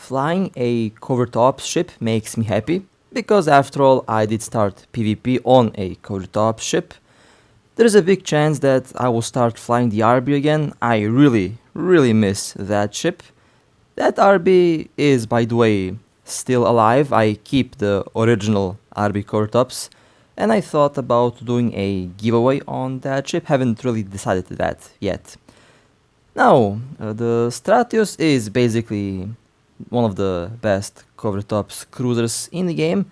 flying a Covert Ops ship makes me happy, because after all I did start PvP on a Covert Ops ship. There is a big chance that I will start flying the RB again. I really miss that ship. That RB is, by the way, still alive. I keep the original RB Covert Ops, and I thought about doing a giveaway on that ship. Haven't really decided that yet. Now, the Stratios is basically one of the best Covert Ops cruisers in the game,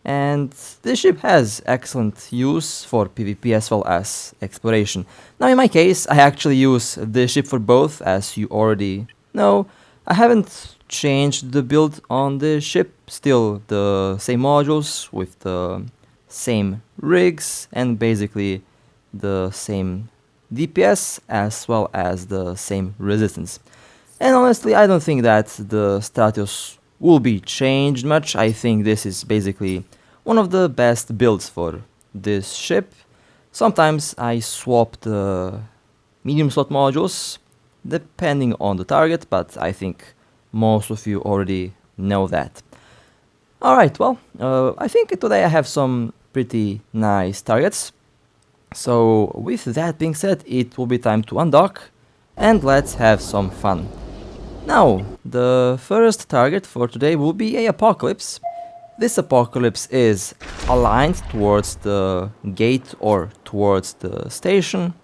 and this ship has excellent use for PvP as well as exploration. Now in my case, I actually use this ship for both, as you already know. I haven't changed the build on this ship, still the same modules with the same rigs and basically the same DPS as well as the same resistance. And honestly, I don't think that the Stratios will be changed much. I think this is basically one of the best builds for this ship. Sometimes I swap the medium slot modules depending on the target, but I think most of you already know that. Alright, well, I think today I have some pretty nice targets. So with that being said, it will be time to undock and let's have some fun. Now, the first target for today will be a Apocalypse. This Apocalypse is aligned towards the gate or towards the station.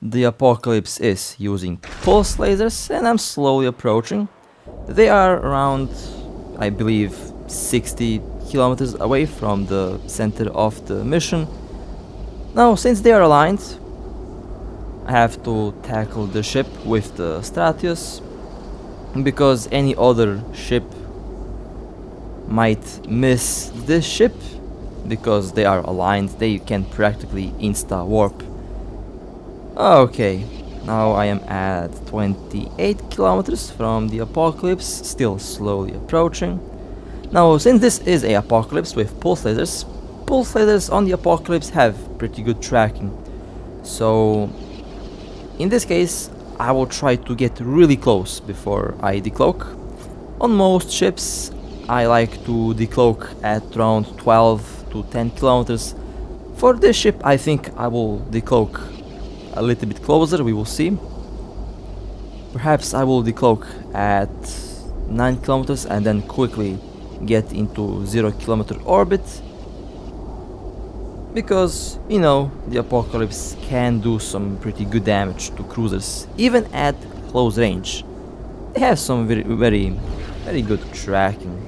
The Apocalypse is using pulse lasers and I'm slowly approaching. They are around, I believe, 60 kilometers away from the center of the mission. Now, since they are aligned, I have to tackle the ship with the Stratios, because any other ship might miss this ship. Because they are aligned, they can practically insta-warp. Okay, now I am at 28 kilometers from the Apocalypse, still slowly approaching. Now, since this is a Apocalypse with pulse lasers on the Apocalypse have pretty good tracking. So, in this case, I will try to get really close before I decloak. On most ships, I like to decloak at around 12 to 10 kilometers. For this ship, I think I will decloak a little bit closer, we will see. Perhaps I will decloak at 9 kilometers and then quickly get into 0 kilometer orbit. Because, you know, the Apocalypse can do some pretty good damage to cruisers, even at close range. They have some very good tracking.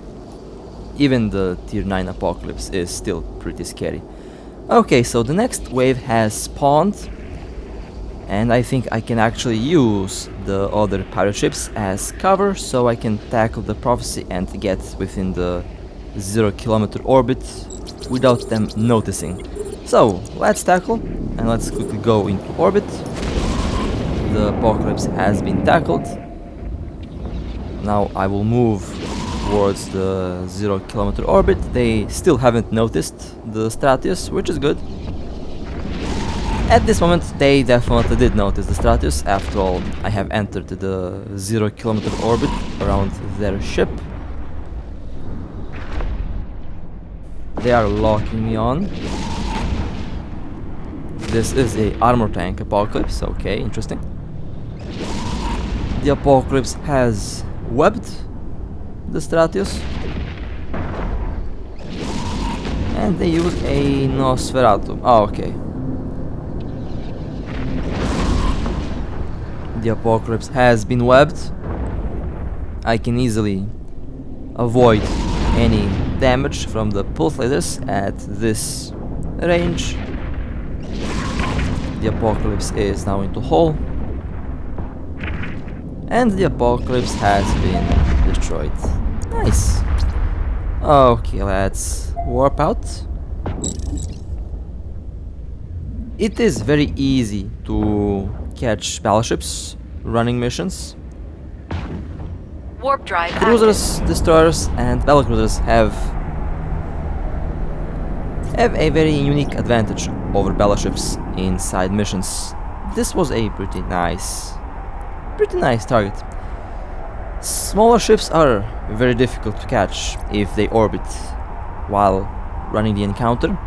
Even the tier 9 Apocalypse is still pretty scary. Okay, so the next wave has spawned, and I think I can actually use the other pirate ships as cover, so I can tackle the Prophecy and get within the 0 kilometer orbit without them noticing. So, let's tackle and let's quickly go into orbit. The Apocalypse has been tackled. Now I will move towards the 0 kilometer orbit. They still haven't noticed the Stratios, which is good. At this moment they definitely did notice the Stratios. After all, I have entered the 0 kilometer orbit around their ship. They are locking me on. This is a armor tank Apocalypse, okay, interesting. The Apocalypse has webbed the Stratios. And they use a Nosferatu. Oh, okay. The Apocalypse has been webbed. I can easily avoid any damage from the pulse lasers at this range. The Apocalypse is now into hull. And the Apocalypse has been destroyed. Nice. Okay, let's warp out. It is very easy to catch battleships running missions. Warp drive Cruisers, destroyers, and battlecruisers have a very unique advantage over battleships in side missions. This was a pretty nice target. Smaller ships are very difficult to catch if they orbit while running the encounter,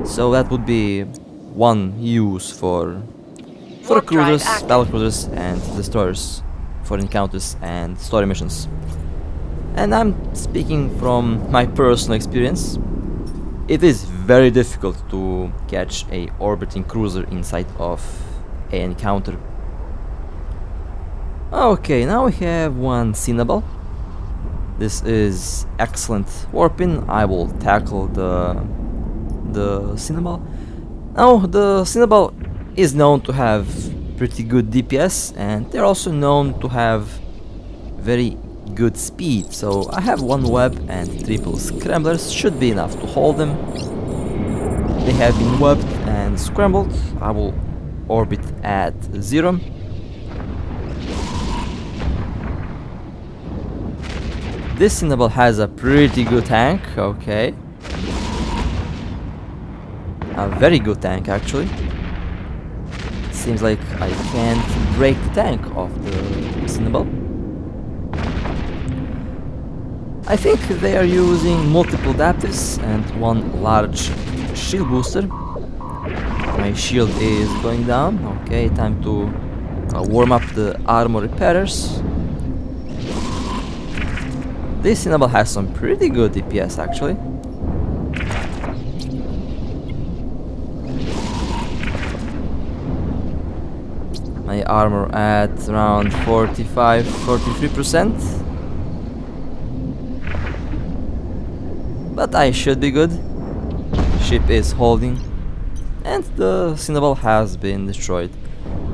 so that would be one use for cruisers, battlecruisers and destroyers for encounters and story missions. And I'm speaking from my personal experience. It is very difficult to catch a orbiting cruiser inside of an encounter. Okay, now we have one Cinnabal. This is excellent warping. I will tackle the Cinnabal. Now, the Cinnabal is known to have pretty good DPS, and they're also known to have very good speed. So I have one web and triple scramblers should be enough to hold them. They have been webbed and scrambled. I will orbit at 0. This Cinnabal has a pretty good tank, okay. A very good tank actually. Seems like I can't break the tank of the Cinnabal. I think they are using multiple adaptives and one large shield booster. My shield is going down. Okay, time to warm up the armor repairers. This Cinnabal has some pretty good DPS actually. My armor at around 43%. But I should be good. Ship is holding. And the Cinnabal has been destroyed.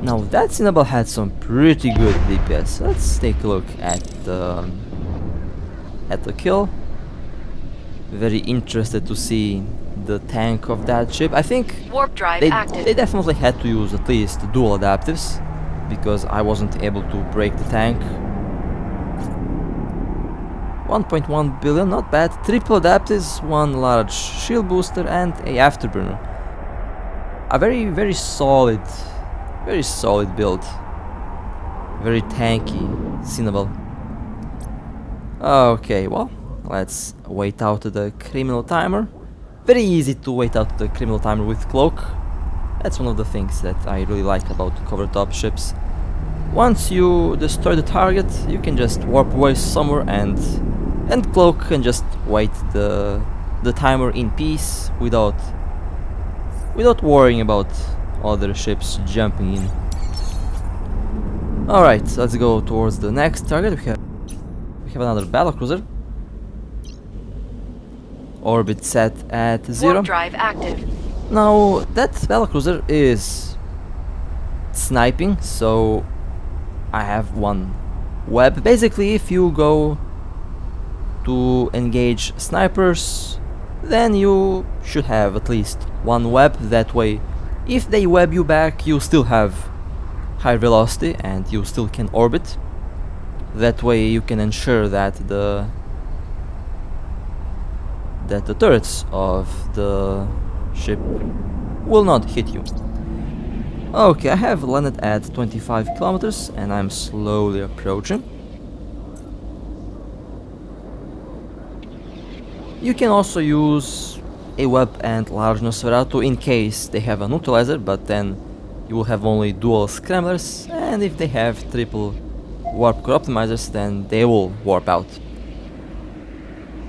Now that Cinnabal had some pretty good DPS. Let's take a look at the kill. Very interested to see the tank of that ship. I think warp drive they definitely had to use at least dual adaptives because I wasn't able to break the tank. 1.1 billion, not bad. Triple adaptives, one large shield booster and a afterburner. A very solid build. Very tanky Cinnabal. Okay, well, let's wait out the criminal timer. Very easy to wait out the criminal timer with cloak. That's one of the things that I really like about Covert top ships. Once you destroy the target, you can just warp away somewhere and cloak and just wait the timer in peace without worrying about other ships jumping in. Alright, so let's go towards the next target. We have another battlecruiser. Orbit set at 0. Warp drive active. Now that battlecruiser is sniping, so I have one web. Basically, if you go to engage snipers, then you should have at least one web. That way, if they web you back, you still have high velocity and you still can orbit. That way you can ensure that the turrets of the ship will not hit you. Okay, I have landed at 25 kilometers and I'm slowly approaching. You can also use a web and large Nosferatu in case they have a neutralizer, but then you will have only dual scramblers, and if they have triple warp core optimizers, then they will warp out.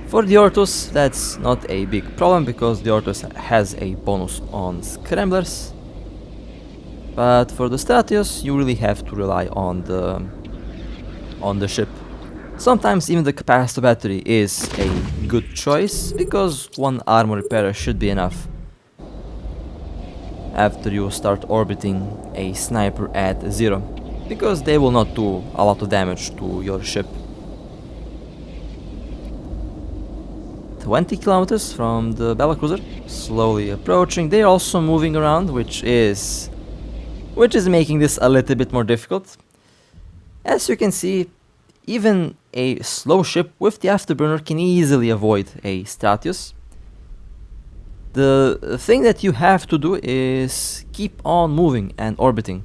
For the Ortus, that's not a big problem because the Ortus has a bonus on scramblers. But for the Stratios, you really have to rely on the ship. Sometimes even the capacitor battery is a good choice because one armor repairer should be enough after you start orbiting a sniper at 0, because they will not do a lot of damage to your ship. 20 kilometers from the battlecruiser, slowly approaching. They're also moving around, which is making this a little bit more difficult. As you can see, even a slow ship with the afterburner can easily avoid a Stratios. The thing that you have to do is keep on moving and orbiting,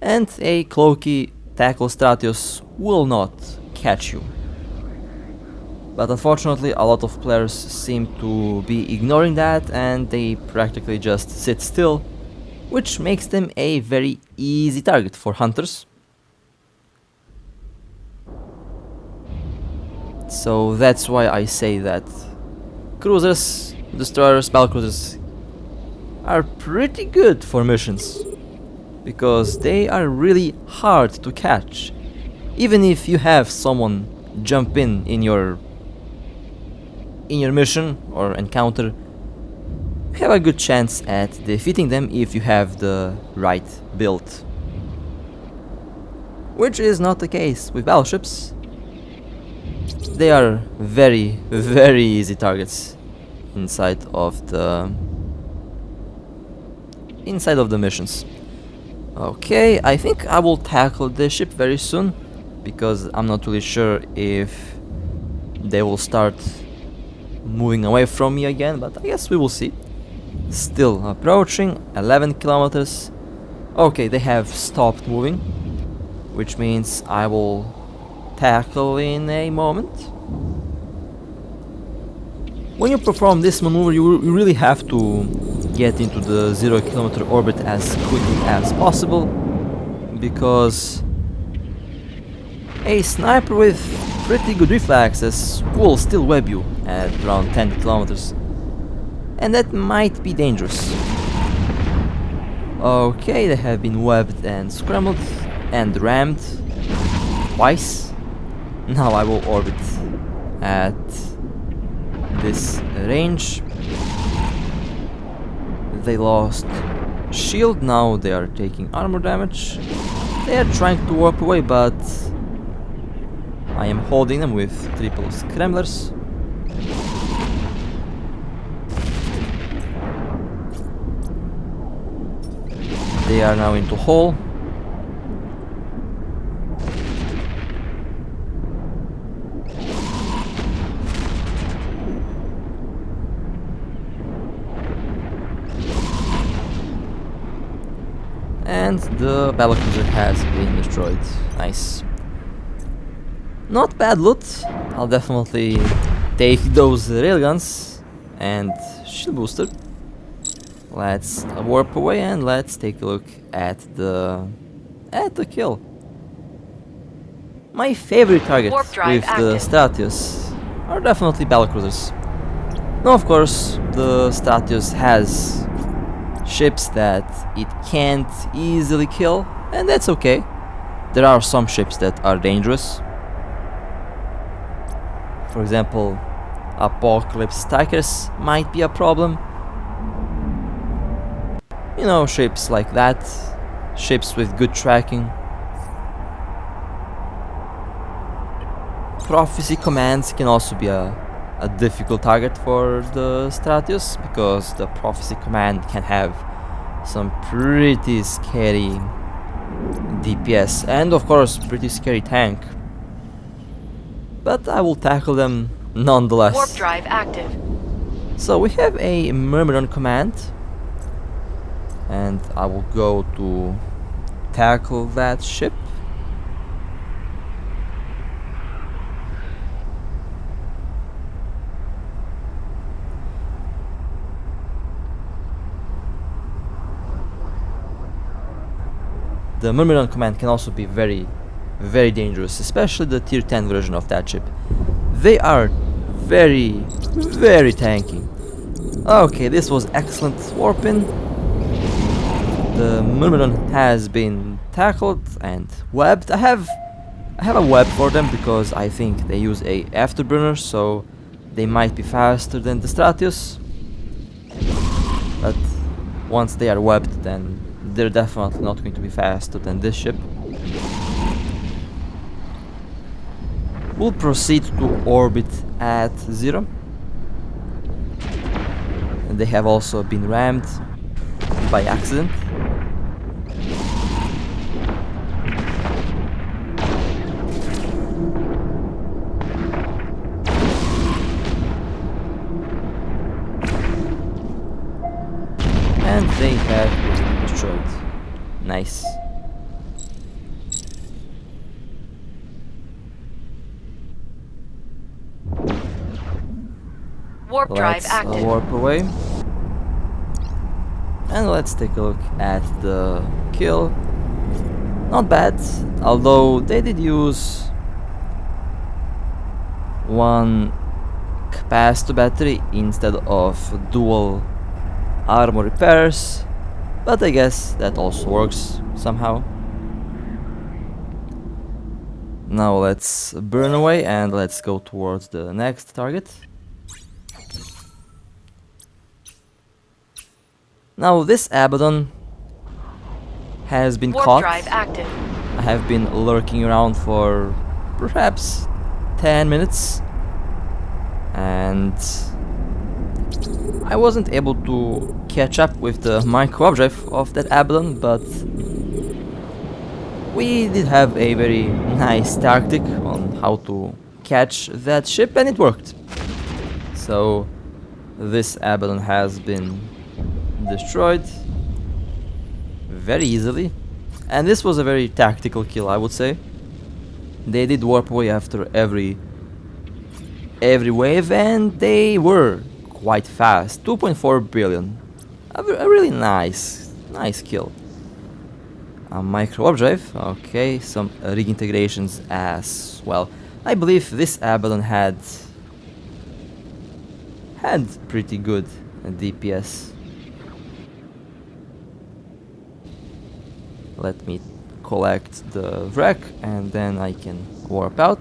and a cloaky tackle Stratios will not catch you But unfortunately, a lot of players seem to be ignoring that and they practically just sit still, which makes them a very easy target for hunters. So that's why I say that cruisers, destroyers, battlecruisers are pretty good for missions, because they are really hard to catch. Even if you have someone jump in your mission or encounter, you have a good chance at defeating them if you have the right build. Which is not the case with battleships. They are very, very easy targets inside of the missions. Okay, I think I will tackle this ship very soon, because I'm not really sure if they will start moving away from me again, but I guess we will see. Still approaching, 11 kilometers. Okay, they have stopped moving, which means I will tackle in a moment. When you perform this maneuver, you really have to get into the 0 kilometer orbit as quickly as possible, because a sniper with pretty good reflexes will still web you at around 10 kilometers, and that might be dangerous. Okay, they have been webbed and scrambled and rammed twice. Now I will orbit at this range. They lost shield, now they are taking armor damage. They are trying to warp away, but I am holding them with triple scramblers. They are now into hull. And the battlecruiser has been destroyed. Nice. Not bad loot. I'll definitely take those railguns and shield booster. Let's warp away and let's take a look at the kill. My favorite target with the Stratios are definitely battlecruisers. Now, of course, the Stratios has ships that it can't easily kill, and that's okay. There are some ships that are dangerous. For example, Apocalypse Strikers might be a problem. You know, ships like that, ships with good tracking. Prophecy commands can also be a difficult target for the Stratios, because the Prophecy command can have some pretty scary DPS and of course pretty scary tank. But I will tackle them nonetheless. Warp drive active. So we have a Myrmidon command, and I will go to tackle that ship. The Myrmidon command can also be very, very dangerous, especially the tier 10 version of that ship. They are very, very tanky. Okay, this was excellent warp-in. The Myrmidon has been tackled and webbed. I have a web for them because I think they use a afterburner, so they might be faster than the Stratios. But once they are webbed, then they're definitely not going to be faster than this ship. We'll proceed to orbit at 0. And they have also been rammed by accident. And they have been destroyed. Nice. Warp drive Let's active. warp away. And let's take a look at the kill. Not bad, although they did use one capacitor battery instead of dual armor repairs, but I guess that also works somehow. Now let's burn away and let's go towards the next target. Now this Abaddon has been Warp caught. drive active. I have been lurking around for perhaps 10 minutes and I wasn't able to catch up with the micro updrive of that Abaddon, but we did have a very nice tactic on how to catch that ship and it worked. So this Abaddon has been destroyed very easily, and this was a very tactical kill, I would say. They did warp away after every wave and they were quite fast. 2.4 billion, a really nice kill. A micro warp drive, okay, some rig integrations as well. I believe this Abaddon had pretty good DPS. Let me collect the wreck and then I can warp out.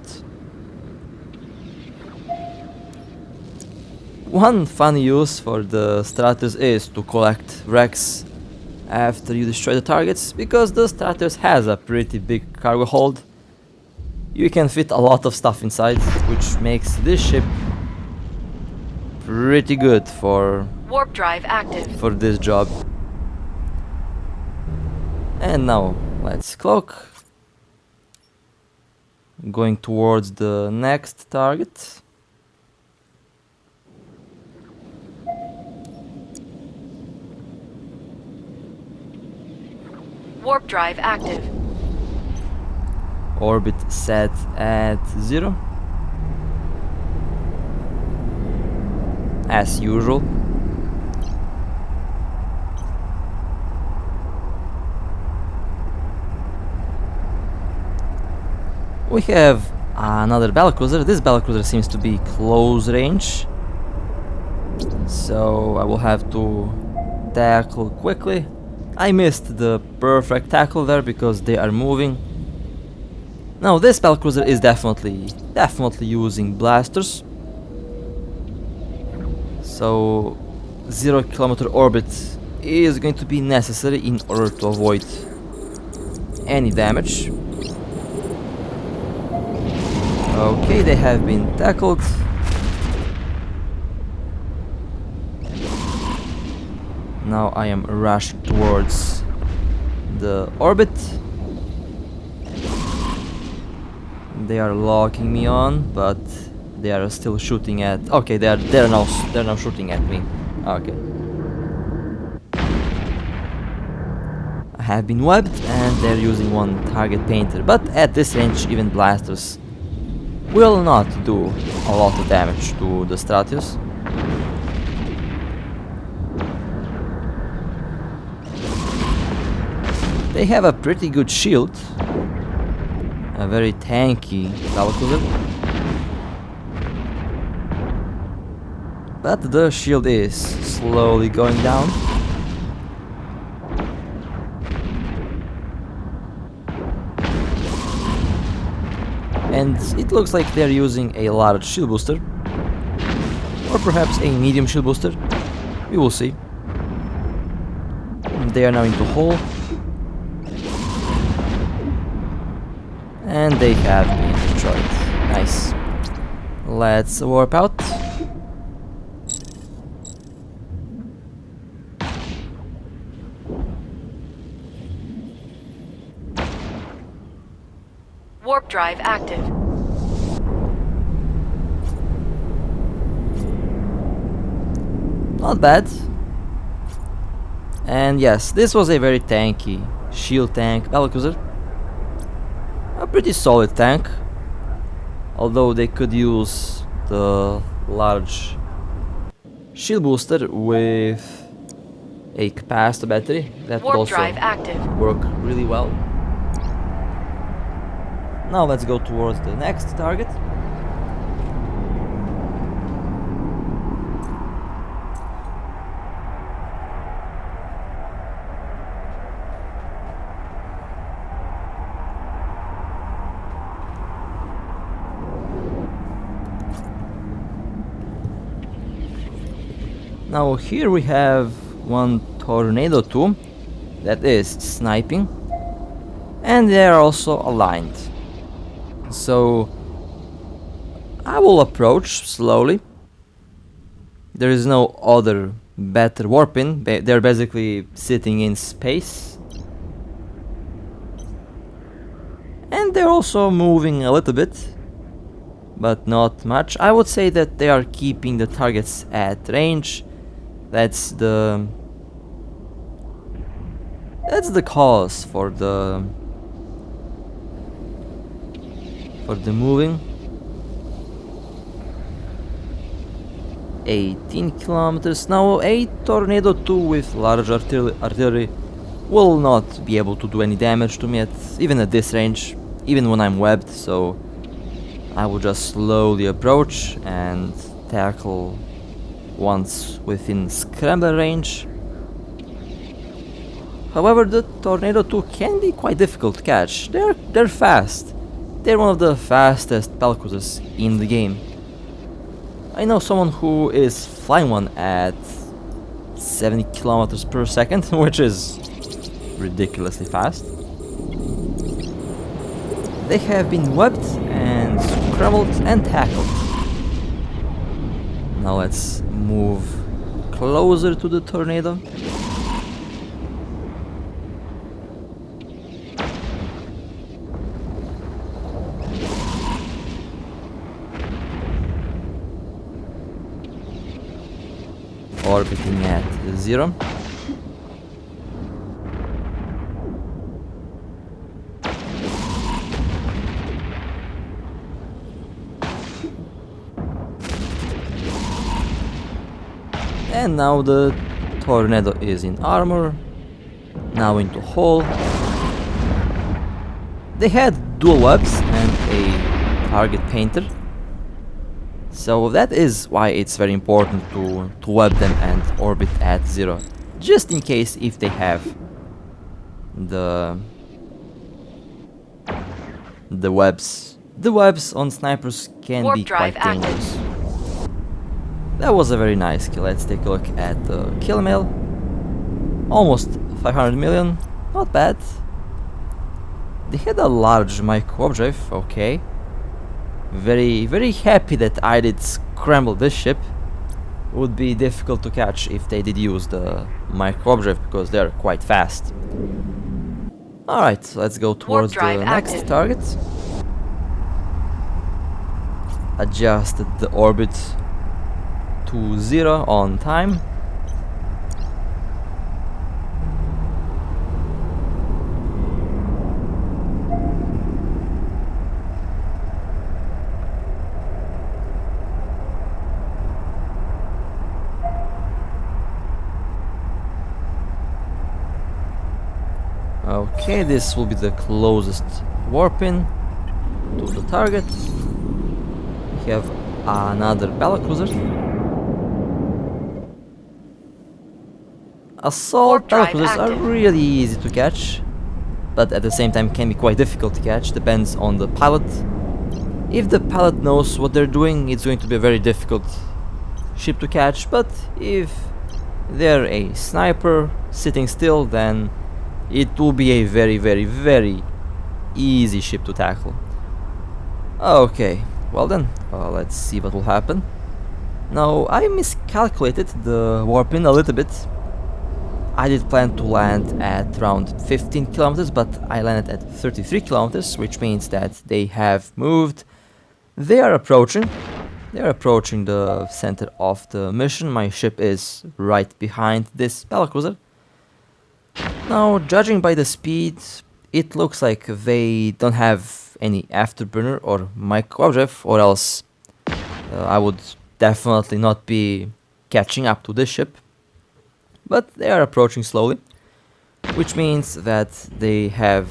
One funny use for the Stratios is to collect wrecks after you destroy the targets, because the Stratios has a pretty big cargo hold. You can fit a lot of stuff inside, which makes this ship pretty good for Warp drive active. for this job. And now let's cloak. Going towards the next target. Warp drive active. Orbit set at 0. As usual. We have another battlecruiser. This battlecruiser seems to be close range, so I will have to tackle quickly. I missed the perfect tackle there because they are moving. Now this battlecruiser is definitely using blasters, so 0 kilometer orbit is going to be necessary in order to avoid any damage. Okay, they have been tackled. Now I am rushing towards the orbit. They are locking me on, but they are still shooting at. Okay, they're now shooting at me. Okay. I have been webbed, and they're using one target painter, but at this range, even blasters will not do a lot of damage to the Stratios. They have a pretty good shield, a very tanky battlecruiser, but the shield is slowly going down. And it looks like they're using a large shield booster, or perhaps a medium shield booster. We will see. They are now into hull, and they have been destroyed. Nice. Let's warp out. Warp drive active. Not bad. And yes, this was a very tanky shield tank battlecruiser. A pretty solid tank, although they could use the large shield booster with a capacitor battery that would Warp also drive active. work really well. Now let's go towards the next target. Now here we have one Tornado 2 that is sniping, and they are also aligned. So I will approach slowly. There is no other better warping. They're basically sitting in space, and they're also moving a little bit, but not much. I would say that they are keeping the targets at range. That's the cause for the moving. 18 kilometers. Now a Tornado 2 with large artillery will not be able to do any damage to me even at this range, even when I'm webbed, so I will just slowly approach and tackle once within scramble range. However, the Tornado 2 can be quite difficult to catch. They're fast. They're one of the fastest battlecruisers in the game. I know someone who is flying one at 70 kilometers per second, which is ridiculously fast. They have been webbed and scrambled and tackled. Now let's move closer to the Tornado. Orbiting at 0. And now the Tornado is in armor, now into hull. They had dual webs and a target painter, so that is why it's very important to web them and orbit at 0, just in case if they have the webs. The webs on snipers can Warp be drive quite active. dangerous. That was a very nice kill. Let's take a look at the kill mail. Almost 500 million, not bad. They had a large micro objective, okay. Very happy that I did scramble this ship. Would be difficult to catch if they did use the micro objective because they're quite fast. Alright, let's go towards the next active. target. Adjusted the orbit to 0 on time. Okay, this will be the closest warp-in to the target. We have another battlecruiser. Assault battlecruisers are really easy to catch, but at the same time can be quite difficult to catch, depends on the pilot. If the pilot knows what they're doing, it's going to be a very difficult ship to catch, but if they're a sniper sitting still, then it will be a very easy ship to tackle. Okay, well then, let's see what will happen. Now, I miscalculated the warp-in a little bit. I did plan to land at around 15 kilometers, but I landed at 33 kilometers, which means that they have moved. They are approaching. They are approaching the center of the mission. My ship is right behind this battlecruiser. Now, judging by the speed, it looks like they don't have any afterburner or micro objective, or else I would definitely not be catching up to this ship, but they are approaching slowly, which means that they have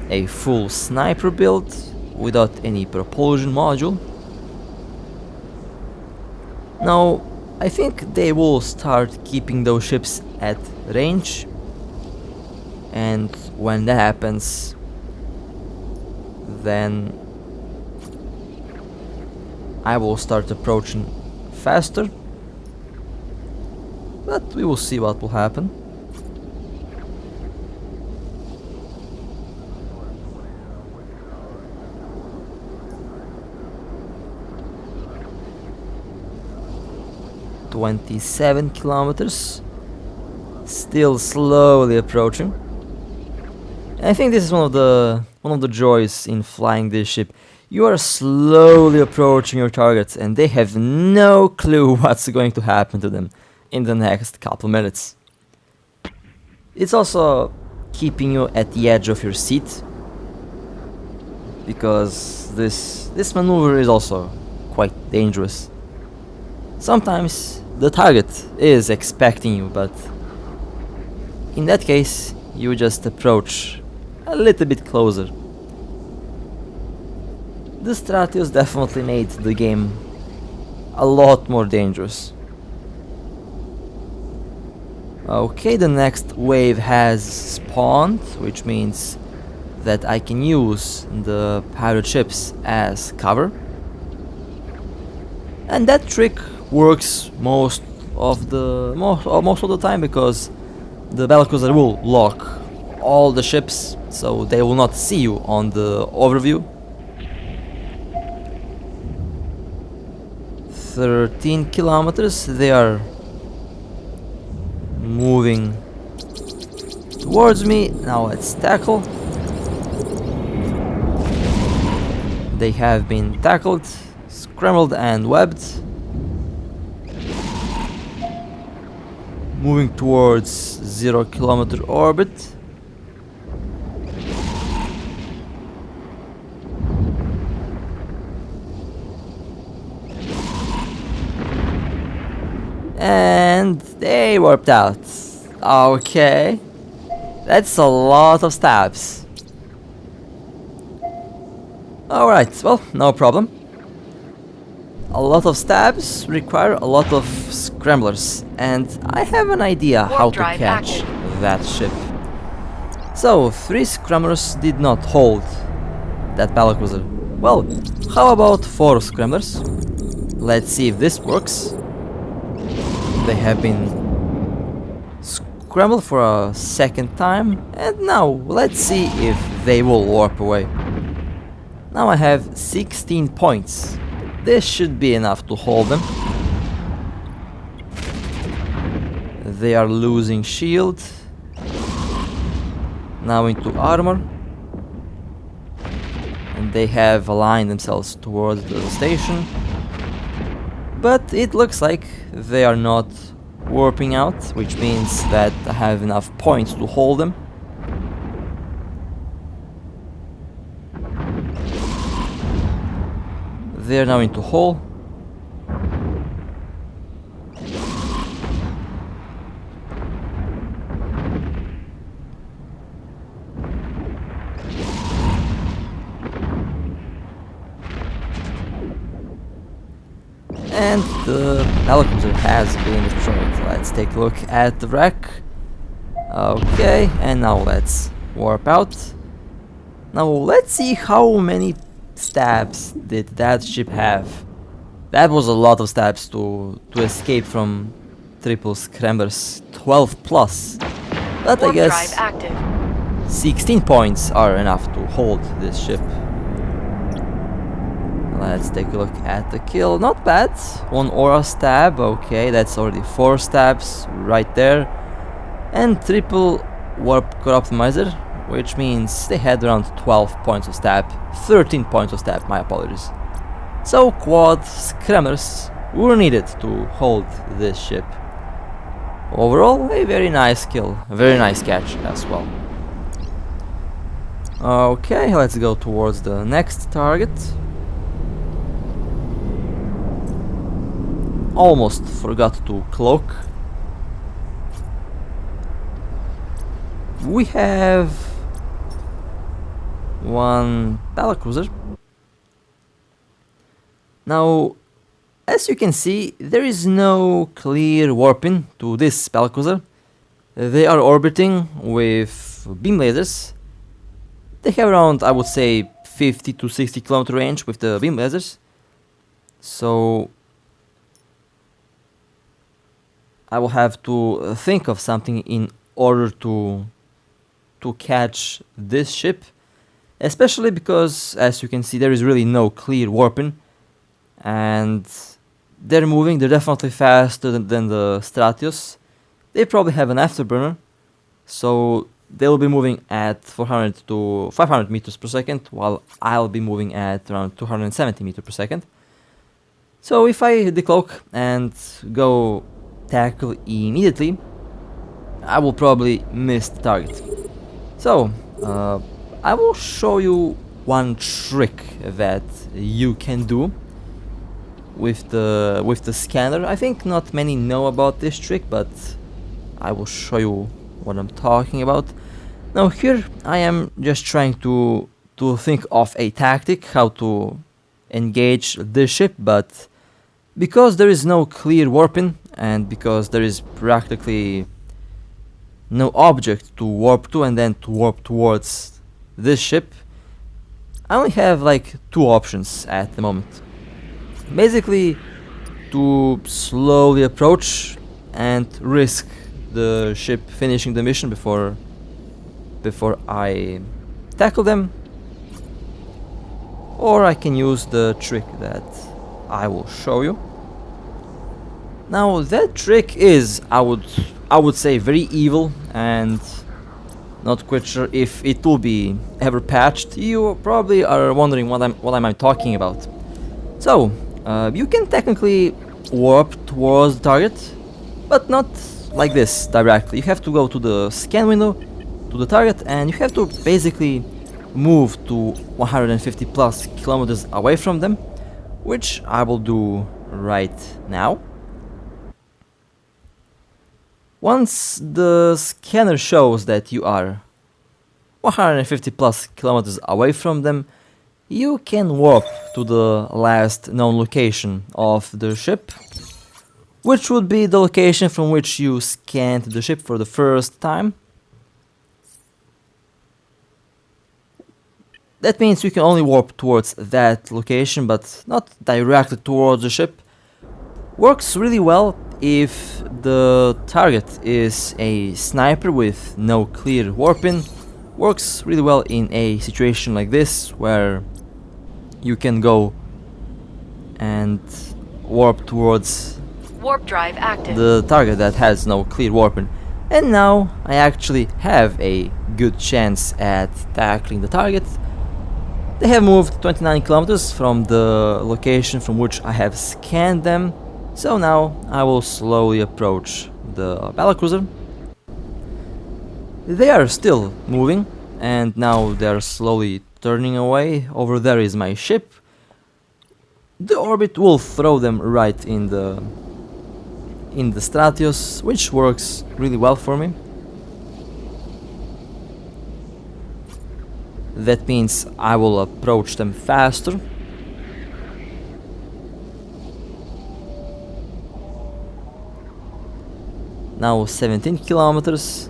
a full sniper build without any propulsion module. Now, I think they will start keeping those ships at range, and when that happens, then I will start approaching faster, but we will see what will happen. "27 kilometers, still slowly approaching." And I think this is one of the joys in flying this ship. You are slowly approaching your targets, and they have no clue what's going to happen to them in the next couple minutes. It's also keeping you at the edge of your seat, because this maneuver is also quite dangerous. Sometimes the target is expecting you, but in that case you just approach a little bit closer. The Stratios definitely made the game a lot more dangerous. Okay, the next wave has spawned, which means that I can use the pirate ships as cover. And that trick works most of the time, because the battlecruiser will lock all the ships, so they will not see you on the overview. 13 kilometers, they are moving towards me. Now let's tackle. They have been tackled, scrambled and webbed. Moving towards 0 kilometer orbit. And they warped out. Okay, that's a lot of stabs. Alright, well, no problem. A lot of stabs require a lot of scramblers, and I have an idea how to catch that ship. So, 3 scramblers did not hold that battlecruiser. Well, how about 4 scramblers? Let's see if this works. They have been scrambled for a second time, and now let's see if they will warp away. Now I have 16 points. This should be enough to hold them. They are losing shield. Now into armor. And they have aligned themselves towards the station. But it looks like they are not warping out, which means that I have enough points to hold them. They are now into hull. And the helicopter has been destroyed. Let's take a look at the wreck. Okay, and now let's warp out. Now let's see how many stabs did that ship have. That was a lot of stabs to escape from triple scramblers. 12 plus. But Warp I guess drive active. 16 points are enough to hold this ship. Let's take a look at the kill. Not bad. 1 aura stab. Okay, that's already 4 stabs right there. And triple warp core optimizer, which means they had around 12 points of stab. 13 points of stab, my apologies. So quad scramblers were needed to hold this ship. Overall, a very nice kill. A very nice catch as well. Okay, let's go towards the next target. almost forgot to cloak. We have one battlecruiser. Now, as you can see, there is no clear warping to this battlecruiser. They are orbiting with beam lasers. They have around, I would say, 50 to 60 kilometer range with the beam lasers. So I will have to think of something in order to catch this ship, especially because, as you can see, there is really no clear warping, and they're moving. They're definitely faster than the Stratios. They probably have an afterburner, so they'll be moving at 400 to 500 meters per second, while I'll be moving at around 270 meters per second. So if I decloak and go tackle immediately, I will probably miss the target. So I will show you one trick that you can do with the scanner. I think not many know about this trick, but I will show you what I'm talking about. Now here I am just trying to think of a tactic how to engage this ship, but because there is no clear warping and because there is practically no object to warp to and then to warp towards this ship, I only have like two options at the moment. Basically, to slowly approach and risk the ship finishing the mission before I tackle them, or I can use the trick that I will show you. Now that trick is, I would say, very evil and not quite sure if it will be ever patched. You probably are wondering what am I talking about. So you can technically warp towards the target, but not like this directly. You have to go to the scan window, to the target, and you have to basically move to 150 plus kilometers away from them, which I will do right now. Once the scanner shows that you are 150 plus kilometers away from them, you can warp to the last known location of the ship, which would be the location from which you scanned the ship for the first time. That means you can only warp towards that location, but not directly towards the ship. Works really well if the target is a sniper with no clear warping. Works really well in a situation like this, where you can go and warp towards Warp drive active. the target that has no clear warping. And now I actually have a good chance at tackling the target. They have moved 29 kilometers from the location from which I have scanned them, so now I will slowly approach the battlecruiser. They are still moving, and now they are slowly turning away. Over there is my ship. The orbit will throw them right in the Stratios, which works really well for me. That means I will approach them faster. Now 17 kilometers.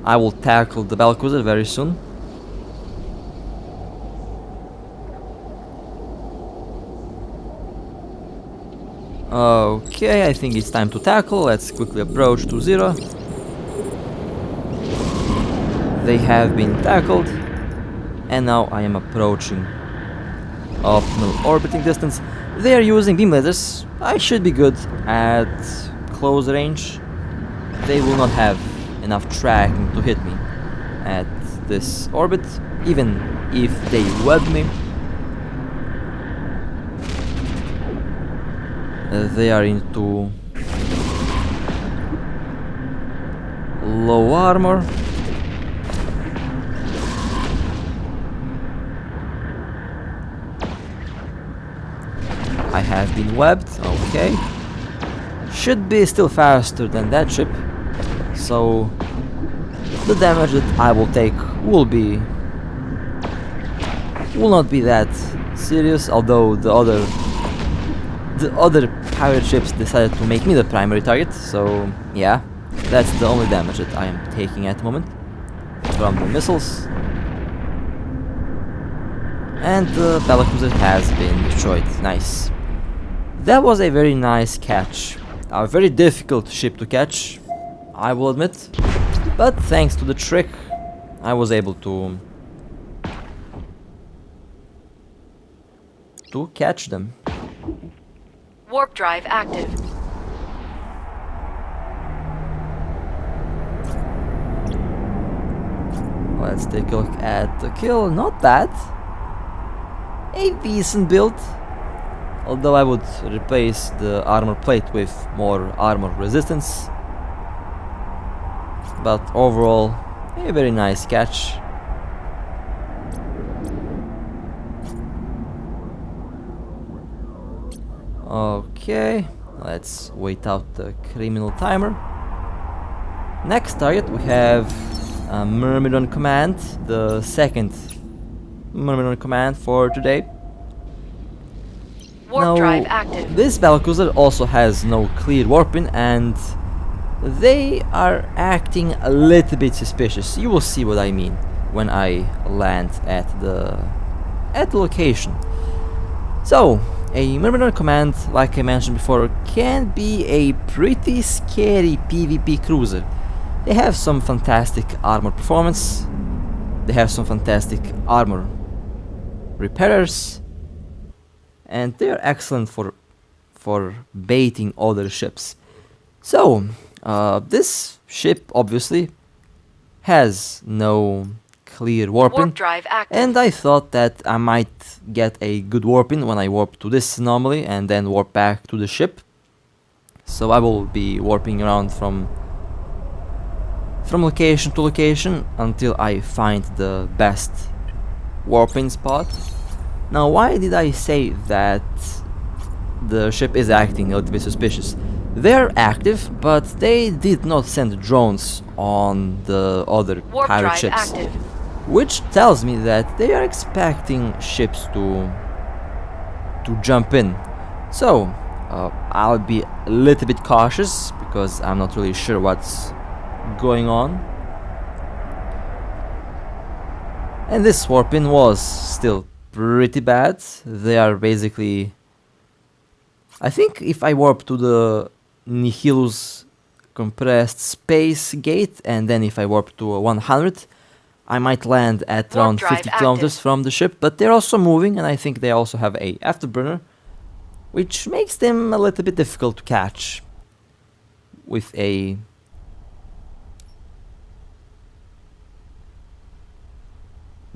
I will tackle the battlecruiser very soon. Okay, I think it's time to tackle. Let's quickly approach to 0. They have been tackled. And now I am approaching optimal orbiting distance. They are using beam lasers. I should be good at close range. They will not have enough tracking to hit me at this orbit, even if they web me. They are into low armor. I have been webbed, okay. should be still faster than that ship, so the damage that I will take will not be that serious, although the other pirate ships decided to make me the primary target, so yeah, that's the only damage that I am taking at the moment from the missiles. And the battlecruiser has been destroyed. Nice. That was a very nice catch. A very difficult ship to catch, I will admit, but thanks to the trick I was able to catch them. Warp drive active. Let's take a look at the kill. Not bad. A decent build. Although I would replace the armor plate with more armor resistance. But overall, a very nice catch. Okay, let's wait out the criminal timer. Next target we have a Myrmidon command, the second Myrmidon command for today. Warp drive active. This battlecruiser also has no clear warping, and they are acting a little bit suspicious. You will see what I mean when I land at the location. So, a Myrmidon command, like I mentioned before, can be a pretty scary PvP cruiser. They have some fantastic armor performance, they have some fantastic armor repairers, and they are excellent for baiting other ships. So, this ship obviously has no clear warping, Warp drive active. and I thought that I might get a good warping when I warp to this anomaly and then warp back to the ship. So I will be warping around from location to location until I find the best warping spot. Now, why did I say that the ship is acting a little bit suspicious? They're active, but they did not send drones on the other Warp pirate drive ships, active. which tells me that they are expecting ships to jump in. So I'll be a little bit cautious because I'm not really sure what's going on. And this warping was still pretty bad. They are basically, I think if I warp to the Nihilus compressed space gate, and then if I warp to 100, I might land at Warp around drive 50 kilometers active. from the ship, but they're also moving, and I think they also have a afterburner, which makes them a little bit difficult to catch with a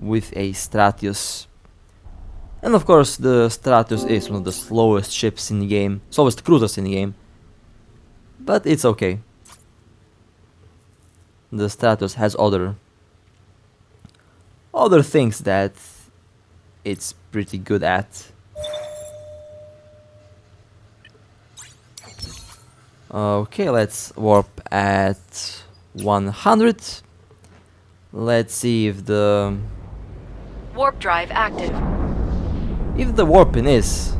Stratios. And of course the Stratios is one of the slowest ships in the game, slowest cruisers in the game, but it's okay. The Stratios has other things that it's pretty good at. Okay, let's warp at 100. Let's see if the Warp drive active. warping is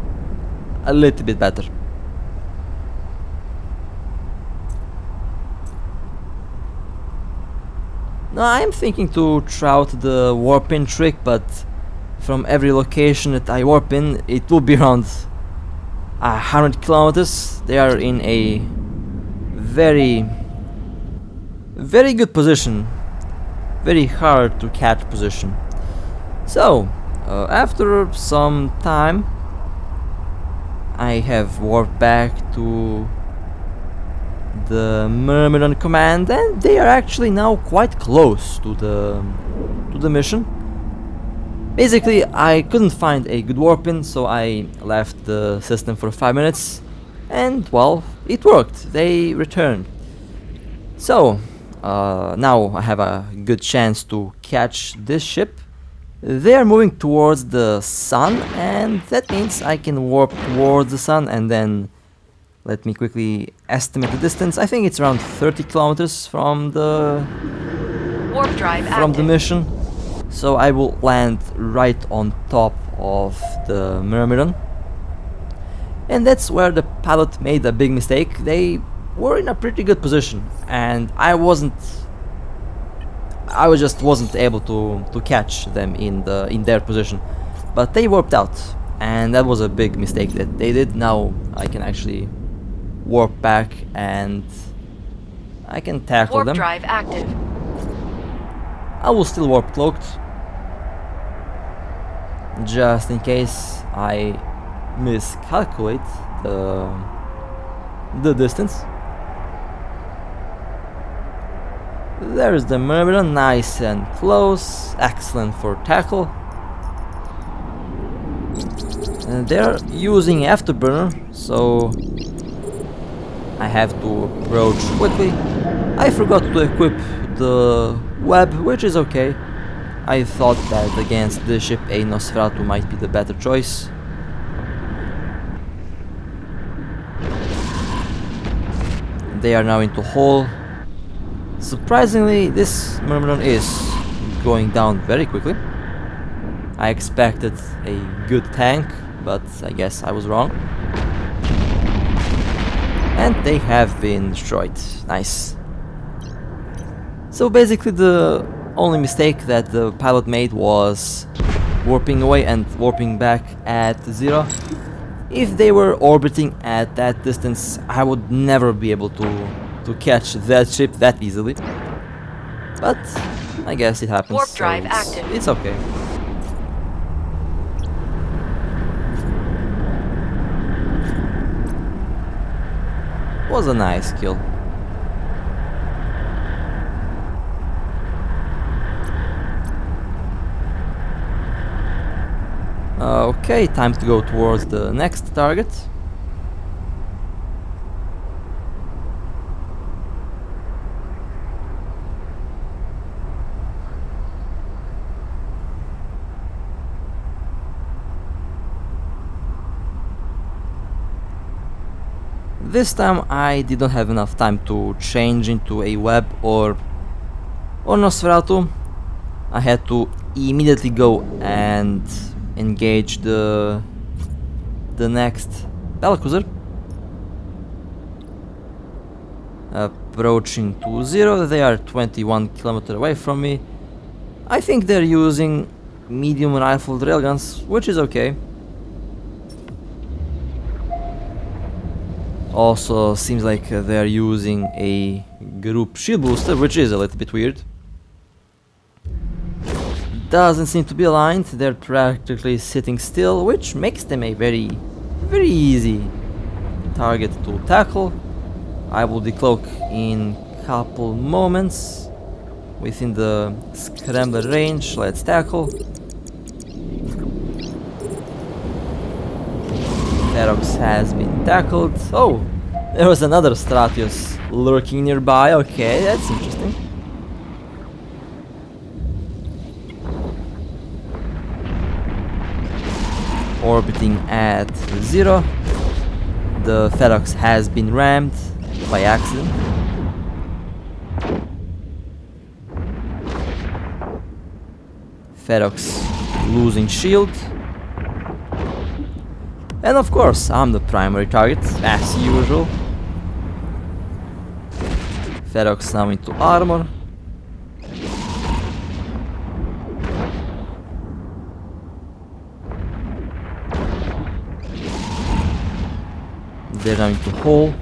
a little bit better. Now I'm thinking to try out the warping trick, but from every location that I warp in, it will be around 100 kilometers. They are in a very good position, very hard to catch position. So after some time I have warped back to the Myrmidon command, and they are actually now quite close to the mission. Basically, I couldn't find a good warping, so I left the system for 5 minutes, and well, it worked. They returned. So now I have a good chance to catch this ship. They are moving towards the sun, and that means I can warp towards the sun and then Let me quickly estimate the distance. I think it's around 30 kilometers from the Warp drive active. mission. So I will land right on top of the Myrmidon. And that's where the pilot made a big mistake. They were in a pretty good position, and I just wasn't able to catch them in their position. But they warped out, and that was a big mistake that they did. Now I can actually warp back and I can tackle Warp them. drive active. I will still warp cloaked, just in case I miscalculate the distance. There's the Myrmidon, nice and close, excellent for tackle. And they're using afterburner, so I have to approach quickly. I forgot to equip the web, which is okay. I thought that against this ship a Nosferatu might be the better choice. They are now into hull. Surprisingly, this Myrmidon is going down very quickly. I expected a good tank, but I guess I was wrong. And they have been destroyed. Nice. So basically the only mistake that the pilot made was warping away and warping back at 0. If they were orbiting at that distance, I would never be able to catch that ship that easily. But I guess it happens. Warp so drive active. It's okay. Was a nice kill. Okay, time to go towards the next target. This time I didn't have enough time to change into a web or Nosferatu. I had to immediately go and engage the next battlecruiser. Approaching to 0, they are 21 kilometers away from me. I think they're using medium rifled railguns, which is okay. Also seems like they're using a group shield booster, which is a little bit weird. Doesn't seem to be aligned, they're practically sitting still, which makes them a very easy target to tackle. I will decloak in couple moments within the scrambler range. Let's tackle. Ferox has been tackled. Oh, there was another Stratios lurking nearby. Okay, that's interesting. Orbiting at 0. The Ferox has been rammed by accident. Ferox losing shield. And of course, I'm the primary target, as usual. Ferox now into armor. They're now into hull.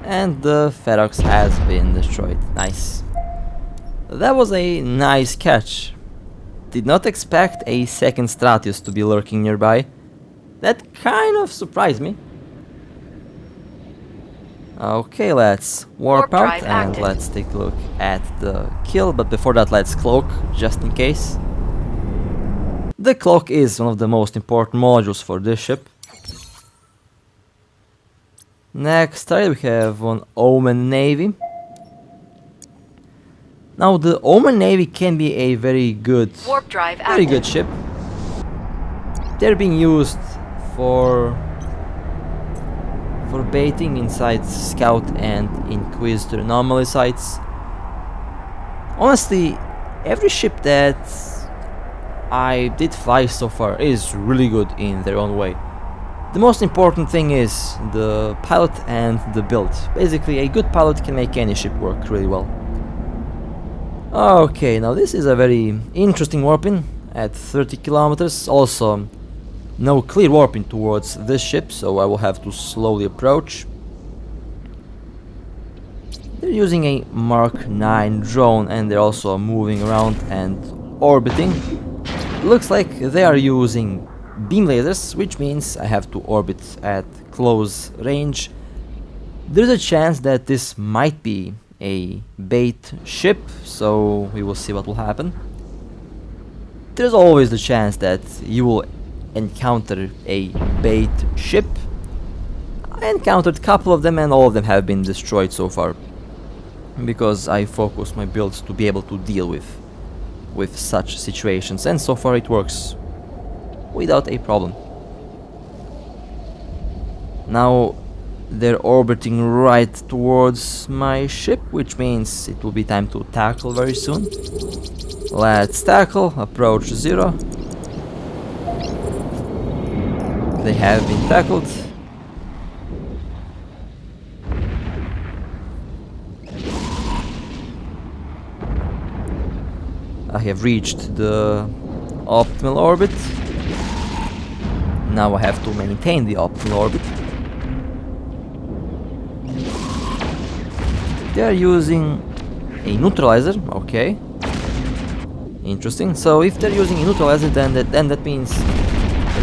And the Ferox has been destroyed. Nice. That was a nice catch. Did not expect a second Stratios to be lurking nearby. That kind of surprised me. Okay, let's warp out and active. let's take a look at the kill, but before that let's cloak, just in case. The cloak is one of the most important modules for this ship. Next target we have one Omen Navy. Now the Omen Navy can be a very good Warp drive very active. good ship. they're being used for baiting inside Scout and Inquisitor anomaly sites. Honestly, every ship that I did fly so far is really good in their own way. The most important thing is the pilot and the build. Basically, a good pilot can make any ship work really well. Okay, now this is a very interesting warping at 30 kilometers. Also, no clear warping towards this ship, so I will have to slowly approach. They're using a Mark 9 drone and they're also moving around and orbiting. Looks like they are using beam lasers, which means I have to orbit at close range. There's a chance that this might be a bait ship, so we will see what will happen. There's always the chance that you will encounter a bait ship. I encountered a couple of them and all of them have been destroyed so far, because I focus my builds to be able to deal with such situations, and so far it works without a problem. Now they're orbiting right towards my ship, which means it will be time to tackle very soon. Let's tackle, approach 0. They have been tackled. I have reached the optimal orbit. Now I have to maintain the optimal orbit. They are using a neutralizer, okay. Interesting. So if they're using a neutralizer, then that means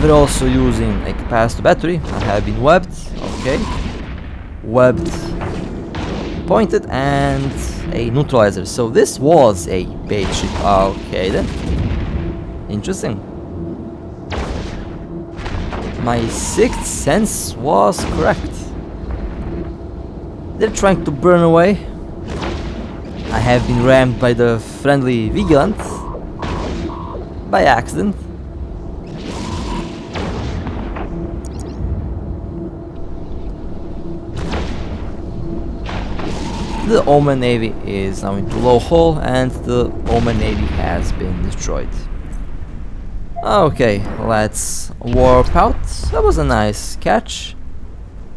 they're also using a capacitor battery. I have been webbed, okay. Webbed, pointed, and a neutralizer. So this was a bait ship. Okay then. Interesting. My sixth sense was correct. They're trying to burn away. I have been rammed by the friendly Vigilant by accident. The Omen Navy is now into low hull and the Omen Navy has been destroyed. Okay, let's warp out. That was a nice catch.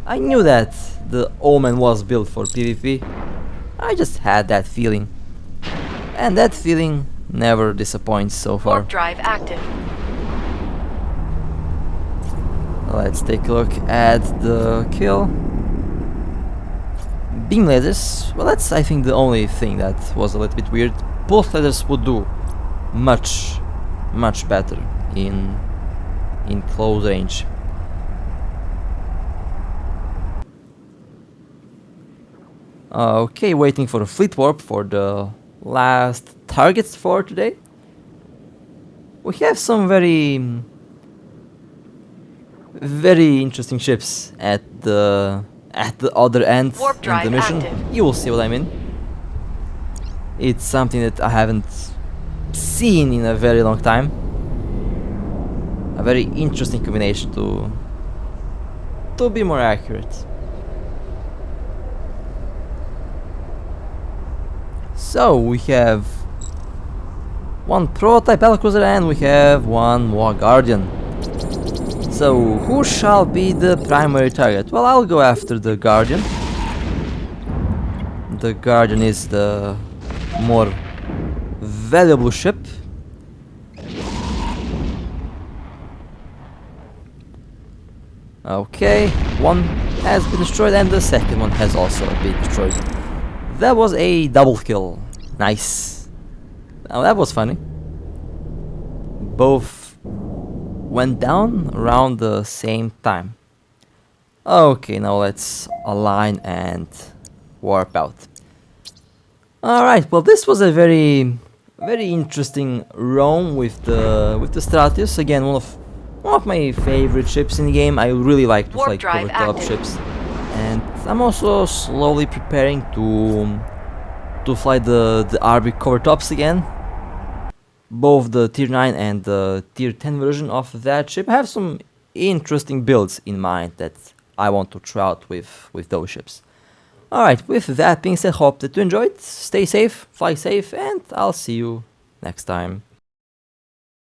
I knew that the Omen was built for PvP. I just had that feeling. And that feeling never disappoints so far. Warp drive active. Let's take a look at the kill. Beam lasers. Well, that's I think the only thing that was a little bit weird. Pulse lasers would do much better in close range. Okay, waiting for a fleet warp for the last targets for today. We have some very interesting ships at the other end Warp in drive the mission. active. You will see what I mean. It's something that I haven't seen in a very long time. A very interesting combination to be more accurate. So we have one prototype battlecruiser and we have one War Guardian. So who shall be the primary target? Well, I'll go after the Guardian. The Guardian is the more valuable ship. Okay, one has been destroyed and the second one has also been destroyed. That was a double kill. Nice. Now that was funny. Both went down around the same time. Okay, now let's align and warp out. Alright, well this was a very interesting roam with the Stratios. Again, one of my favorite ships in the game. I really like to fly Covert top ships. And I'm also slowly preparing to fly the RB Covert tops again. both the tier 9 and the tier 10 version of that ship. I have some interesting builds in mind that I want to try out with those ships. Alright, with that being said, hope that you enjoyed. Stay safe, fly safe, and I'll see you next time.